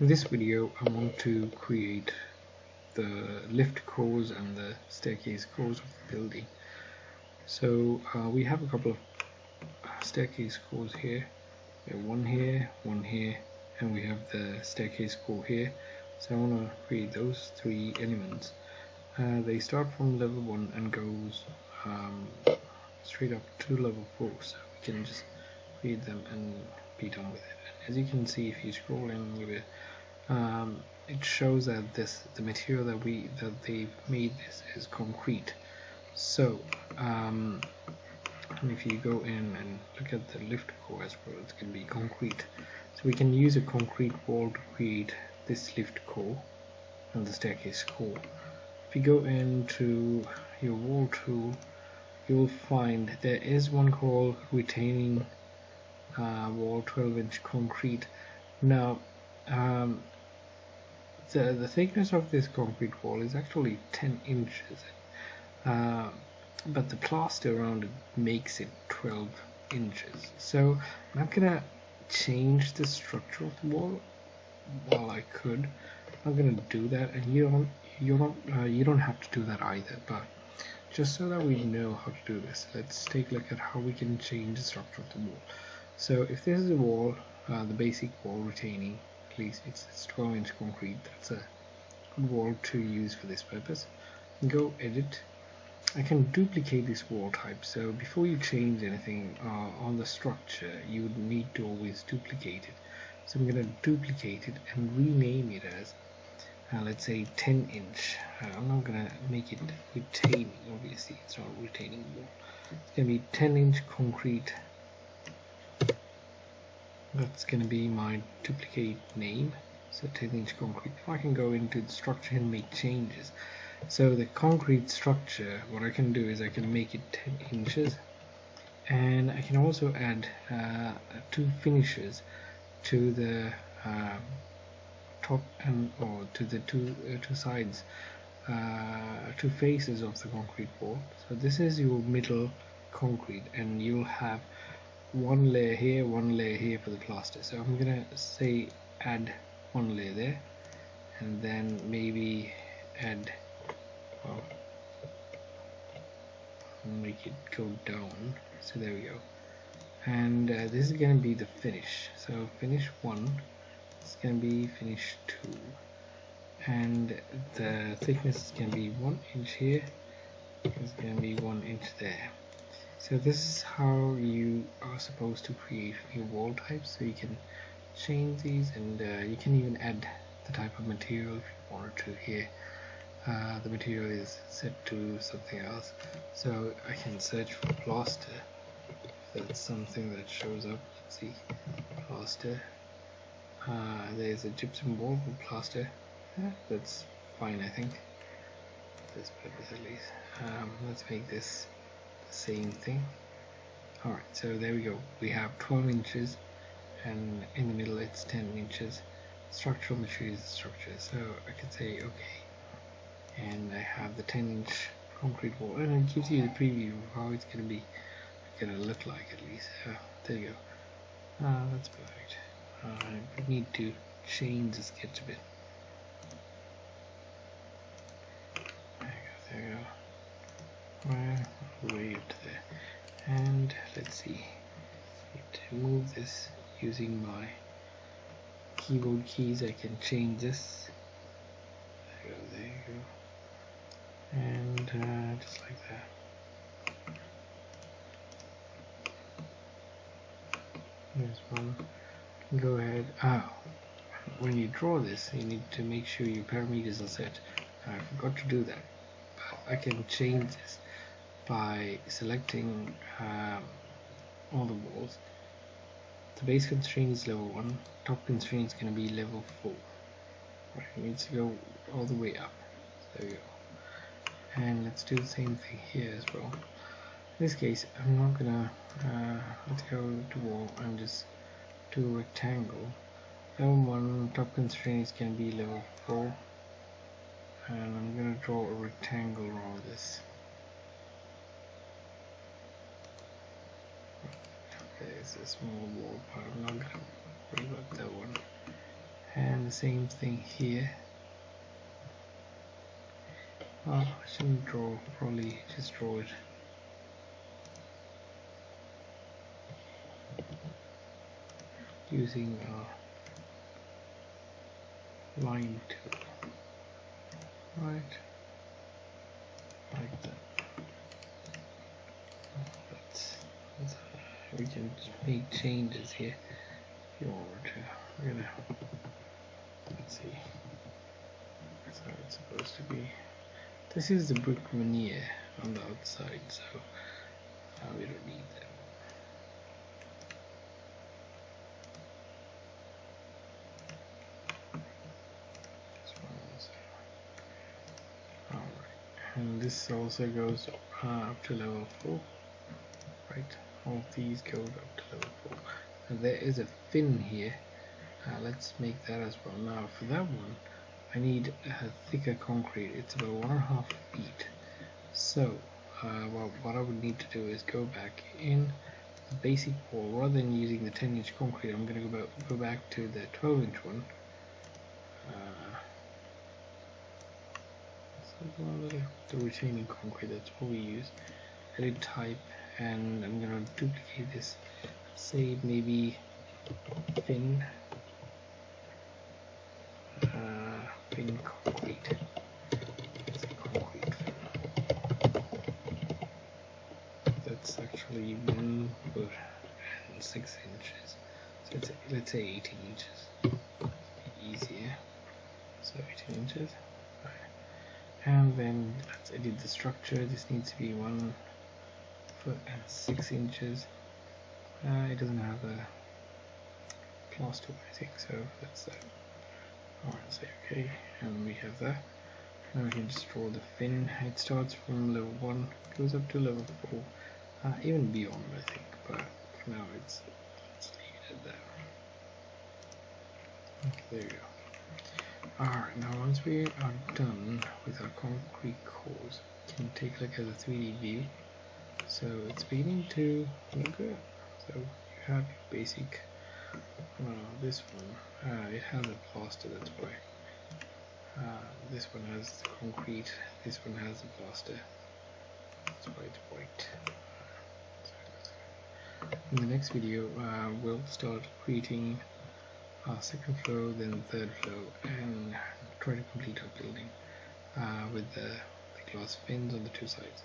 In this video I want to create the lift cores and the staircase cores of the building. So we have a couple of staircase cores here. We have one here, and we have the staircase core here. So I want to create those three elements. They start from level 1 and goes straight up to level 4, so we can just create them and be done with it. And as you can see, if you scroll in a little bit, it shows that the material that they made this is concrete. So and if you go in and look at the lift core as well, it's going to be concrete. So we can use a concrete wall to create this lift core and the staircase core. If you go into your wall tool, you will find there is one called retaining wall 12-inch concrete. Now the thickness of this concrete wall is actually 10 inches, but the plaster around it makes it 12 inches. So I'm not gonna change the structure of the wall. Well, I could. I'm gonna do that, and you don't have to do that either. But just so that we know how to do this, let's take a look at how we can change the structure of the wall. So if this is a wall, the basic wall retaining, at least it's 12-inch concrete. That's a good wall to use for this purpose. Go edit. I can duplicate this wall type. So before you change anything on the structure, you would need to always duplicate it. So I'm going to duplicate it and rename it as let's say 10-inch. I'm not going to make it retaining, obviously it's not retaining wall. It's going to be 10-inch concrete. That's going to be my duplicate name. So 10-inch concrete. Now I can go into the structure and make changes. So the concrete structure, what I can do is I can make it 10 inches, and I can also add two finishes to the top and or to the two sides, two faces of the concrete wall. So this is your middle concrete, and you'll have one layer here, one layer here for the plaster. So I'm gonna say add one layer there, and then maybe add, well, make it go down. So there we go. And this is gonna be the finish. So finish 1. It's gonna be finish 2, and the thickness is gonna be 1 inch here. It's gonna be 1 inch there. So this is how you are supposed to create your wall types. So you can change these, and you can even add the type of material if you wanted to here. The material is set to something else, so I can search for plaster. If that's something that shows up. Let's see, plaster. There's a gypsum wall with plaster. That's fine, I think, for this purpose at least. Let's make this the same thing. Alright, so there we go. We have 12 inches, and in the middle it's 10 inches. Structural materials structure. So I can say okay, and I have the 10-inch concrete wall, and it gives you the preview of how it's gonna look like at least. There you go. That's perfect. We need to change the sketch a bit. There you go. Way up to there. And let's see. To move this using my keyboard keys, I can change this. There you go. And just like that. There's one. Go ahead. When you draw this, you need to make sure your parameters are set. I forgot to do that, but I can change this by selecting all the walls. The base constraint is level 1. Top constraint is going to be level 4. Right, it needs to go all the way up. There we go. And let's do the same thing here as well. In this case, I'm not gonna let's go to wall and just do a rectangle. Level 1 top constraint is gonna be level 4, and I'm gonna draw a rectangle around this. There's a small wall, but I'm not gonna worry about that one. And the same thing here. I shouldn't draw, probably just draw it. Using a line tool, right, like that. We can make changes here if you want to. We're gonna, let's see, that's how it's supposed to be. This is the brick veneer on the outside, so we don't need that. Alright, and this also goes up to level 4, right? All of these go up to level 4. And there is a fin here. Let's make that as well. Now for that one, I need a thicker concrete. It's about 1.5 feet. So well, what I would need to do is go back in the basic wall. Rather than using the 10-inch concrete, I'm going to go back to the 12-inch one. So the retaining concrete, that's what we use. Edit type, and I'm going to duplicate this. Say maybe fin concrete. It's a concrete fin. That's actually 1 foot and 6 inches. So let's say 18 inches. Easier. So 18 inches. Right. And then let's edit the structure. This needs to be 1 foot and 6 inches. It doesn't have a plaster, I think, so that's that. Alright, say okay, and we have that. Now we can just draw the fin. It starts from level 1, goes up to level 4, even beyond, I think, but for now let's leave it at that. Okay, there you go. Alright, now once we are done with our concrete cores, we can take a look at the 3D view. So it's beginning to look good. So you have your basic, this one, it has a plaster, that's why. This one has the concrete, this one has the plaster, that's why it's white. In the next video, we'll start creating our second floor, then third floor, and try to complete our building with the glass fins on the 2 sides.